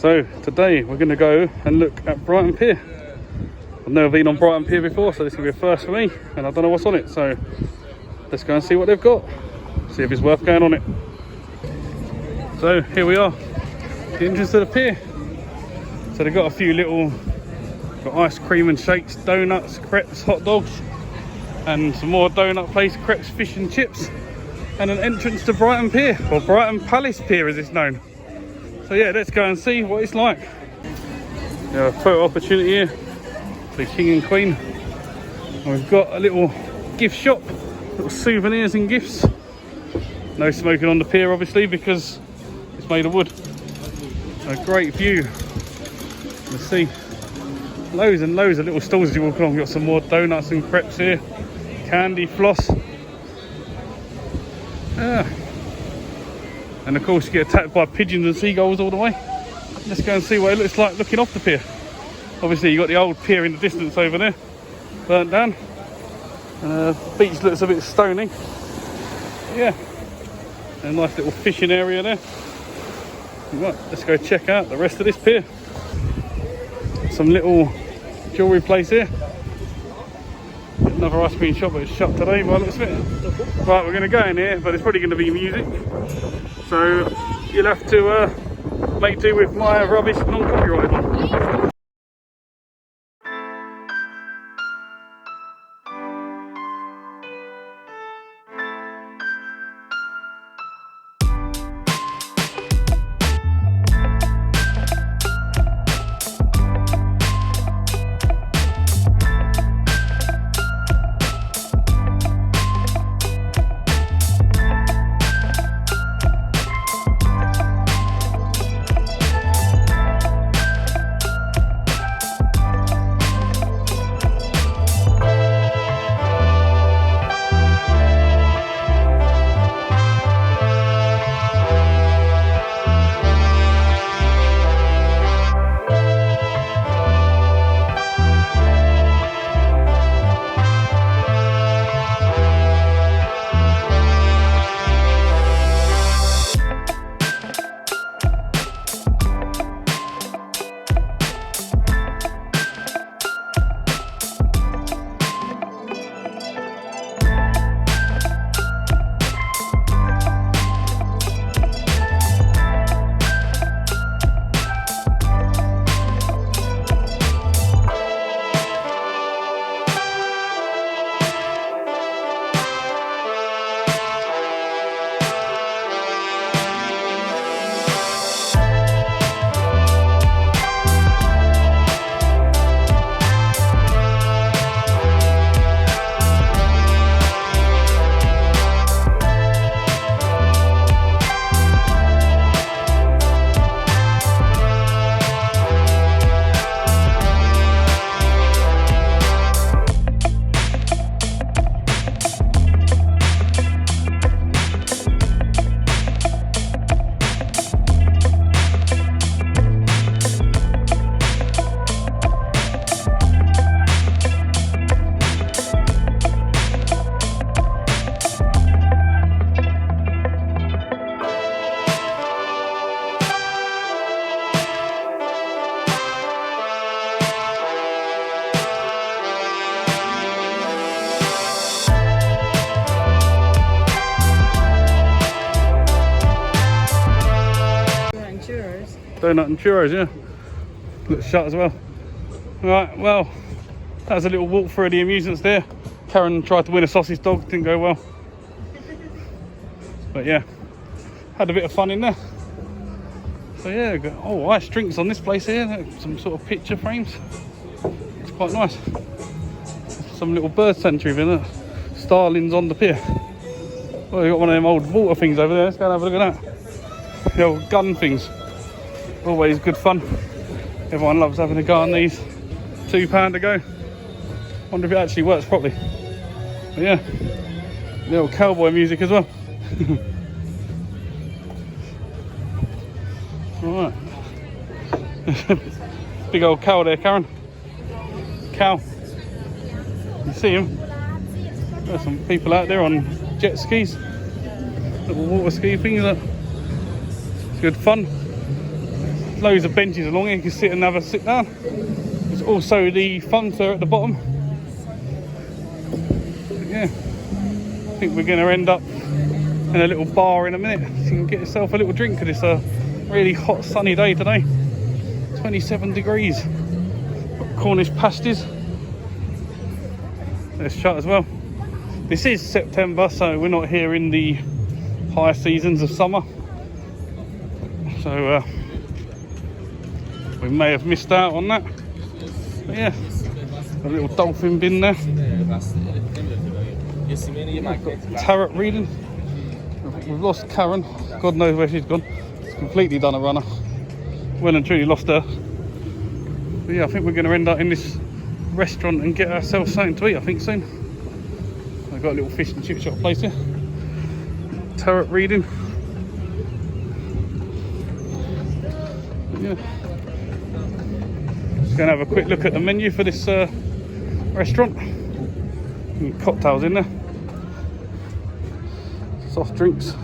So today we're going to go and look at Brighton Pier. I've never been on Brighton Pier before, so this is going to be a first for me, and I don't know what's on it, so let's go and see what they've got, see if it's worth going on it. So here we are, the entrance to the pier. So they've got a few little, got ice cream and shakes, donuts, crepes, hot dogs, and some more donut place, crepes, fish and chips, and an entrance to Brighton Pier, or Brighton Palace Pier as it's known. So yeah, let's go and see what it's like. We have a photo opportunity here, the King and Queen. And we've got a little gift shop, little souvenirs and gifts. No smoking on the pier obviously because it's made of wood. A great view. Let's see, loads and loads of little stalls as you walk along. We've got some more donuts and crepes here, candy, floss. And of course you get attacked by pigeons and seagulls all the way. Let's go and see what it looks like looking off the pier. Obviously you've got the old pier in the distance over there, burnt down. Beach looks a bit stony. Yeah, a nice little fishing area there. Right, let's go check out the rest of this pier. Some little jewellery place here. Another ice cream shop, but it's shut today by the looks of it. Right, we're going to go in here, but it's probably going to be music. So you'll have to make do with my rubbish non-copyrighted one. Donut and churros, yeah. Looks shut as well. Right, well, that was a little walk through the amusements there. Karen tried to win a sausage dog, didn't go well. But yeah, had a bit of fun in there. So yeah, got, oh, ice drinks on this place here. Some sort of picture frames. It's quite nice. Some little bird sanctuary in there. Starlings on the pier. Well, we've got one of them old water things over there. Let's go and have a look at that. The old gun things. Always good fun. Everyone loves having a go on these. £2 to go. Wonder if it actually works properly. But yeah, little cowboy music as well. Right. Big old cow there, Karen. Cow. You see him? There's some people out there on jet skis. Little water ski things. It's good fun. loads of benches along here. You can sit and have a sit down. There's also the fun fair at the bottom. But yeah, I think we're going to end up in a little bar in a minute, so you can get yourself a little drink, because it's a really hot sunny day today. 27 degrees. Got Cornish pasties. It's shut as well. This is September, so we're not here in the high seasons of summer, so we may have missed out on that. But yeah, a little dolphin bin there. Tarot reading. We've lost Karen. God knows where she's gone. It's completely done a runner. Well and truly lost her. But yeah, I think we're going to end up in this restaurant and get ourselves something to eat, I think, soon. I've got a little fish and chip shop place here. Tarot reading. But yeah. Just going to have a quick look at the menu for this restaurant. Cocktails in there. Soft drinks,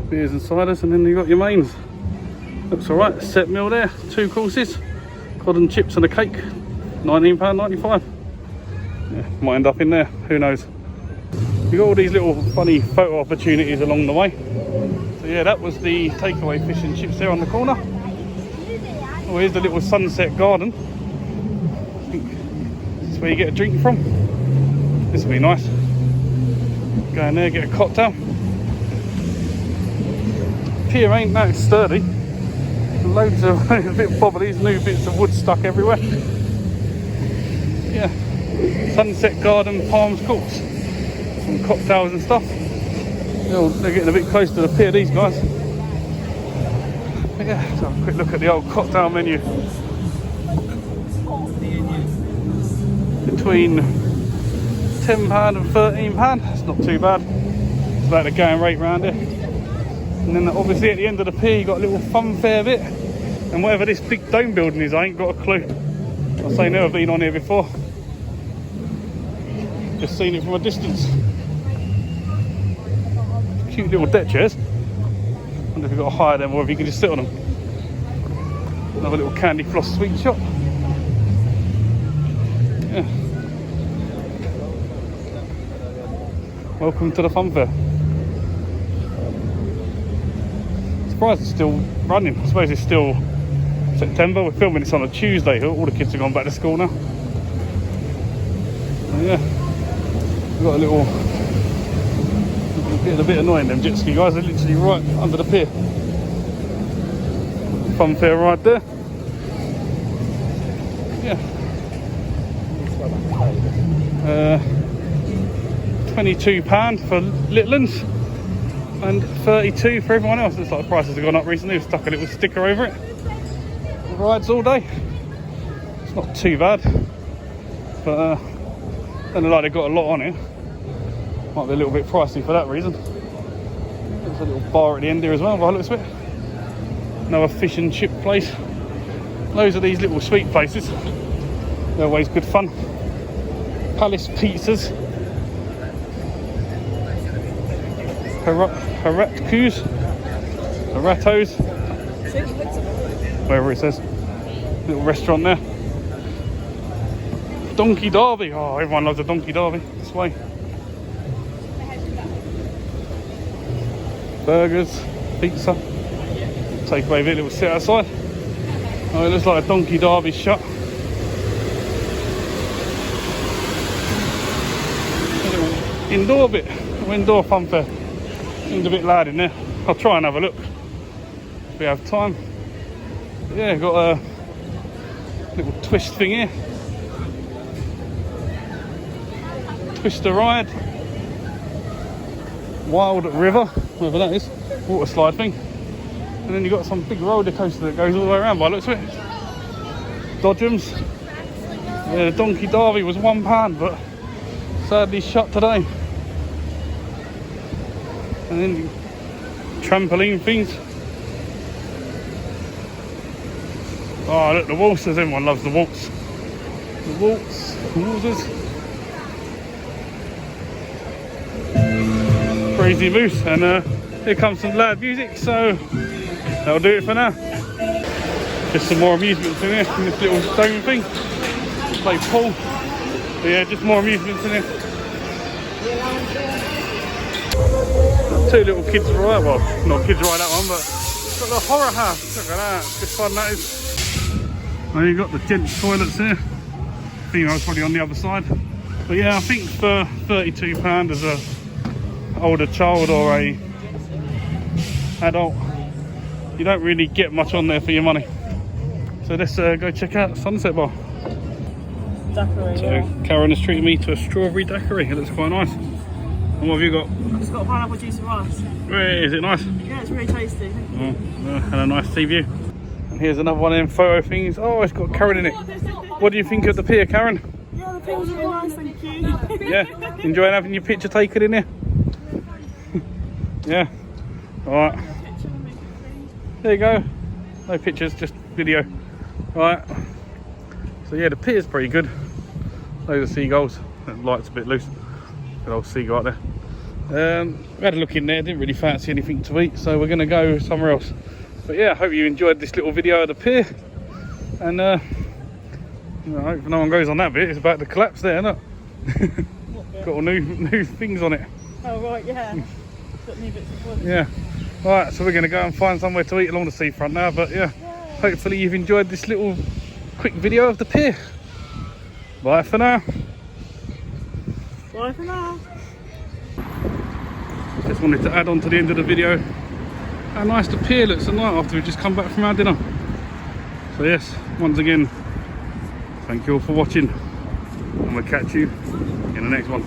beers and ciders, and then you got your mains. Looks alright. Set meal there, 2 courses, cod and chips and a cake, £19.95. Yeah, might end up in there, who knows. You got all these little funny photo opportunities along the way. So yeah, that was the takeaway fish and chips there on the corner. Oh, here's the little sunset garden. I think this is where you get a drink from. This will be nice. Go in there, get a cocktail. Pier ain't that sturdy. Loads of a bit bobbly, new bits of wood stuck everywhere. Yeah, Sunset Garden, Palms Courts. Some cocktails and stuff. They're getting a bit close to the pier, these guys. But yeah, let's have a quick look at the old cocktail menu. Between £10 and £13, that's not too bad. It's about the going rate round here. And then obviously at the end of the pier you got a little fun fair bit, and whatever this big dome building is, I ain't got a clue. I'll say never been on here before, just seen it from a distance. Cute little deck chairs. Wonder if you've got to hire them or if you can just sit on them. Another little candy floss sweet shop. Yeah. Welcome to the fun fair. Surprised it's still running. I suppose it's still September. We're filming this on a Tuesday. All the kids have gone back to school now. So yeah, we've got a little. Getting a bit annoying, them jet ski guys. They're literally right under the pier. Fun fair right there. Yeah. £22 for little ones and £32 for everyone else. Looks like the prices have gone up recently. We've stuck a little sticker over it. Rides all day. It's not too bad, but don't look like they've got a lot on it. Might be a little bit pricey for that reason. There's a little bar at the end here as well, by the looks of it. Another fish and chip place. Loads of these little sweet places. They're always good fun. Palace pizzas. Haratos. Whatever it says. Little restaurant there. Donkey Derby. Oh, everyone loves a Donkey Derby. This way. Burgers, pizza, takeaway bit, little sit outside. Oh, it looks like a Donkey Derby shut. A little indoor bit, indoor fun fair. Seems a bit loud in there. I'll try and have a look if we have time. But yeah, got a little twist thing here. Twister ride. Wild River, whatever that is, water slide thing. And then you've got some big roller coaster that goes all the way around by the looks of it. Dodgems. Yeah, the Donkey Derby was £1, but sadly shut today. And then trampoline things. Oh look, the waltzers, everyone loves the waltz. The waltzers. Crazy moose, and here comes some loud music, so that'll do it for now. Just some more amusements in here, in this little dome thing. Play pool. But yeah, just more amusements in here. 2 little kids ride, well, not kids ride that one, but it's got the horror house. Look at that, just fun that is. And you've got the gents' toilets here. Female's probably on the other side. But yeah, I think for £32 as a older child or a adult, you don't really get much on there for your money. So let's go check out Sunset Bar. Daiquiri, so yeah. Karen has treated me to a strawberry daiquiri. It looks quite nice. And what have you got? I've just got pineapple juice and rice. Is it nice? Yeah, it's really tasty. Oh, and a nice sea view. And here's another one of them photo things. Oh, it's got Karen in it. What do you think of the pier, Karen? Yeah, the pier was really nice, thank you. Yeah, enjoying having your picture taken in here? Yeah. Alright. There you go. No pictures, just video. Alright. So yeah, the pier's pretty good. Those are seagulls. The light's a bit loose. Good old seagull out there. We had a look in there, didn't really fancy anything to eat, so we're going to go somewhere else. But yeah, I hope you enjoyed this little video of the pier. And I hope no one goes on that bit. It's about to collapse there, isn't it? Got all new things on it. Oh right, yeah. Got new bits of wood. Yeah. Alright, so we're going to go and find somewhere to eat along the seafront now. But yeah, hopefully you've enjoyed this little quick video of the pier. Bye for now. Bye for now. Just wanted to add on to the end of the video how nice the pier looks at night after we've just come back from our dinner. So yes, once again, thank you all for watching, and we'll catch you in the next one.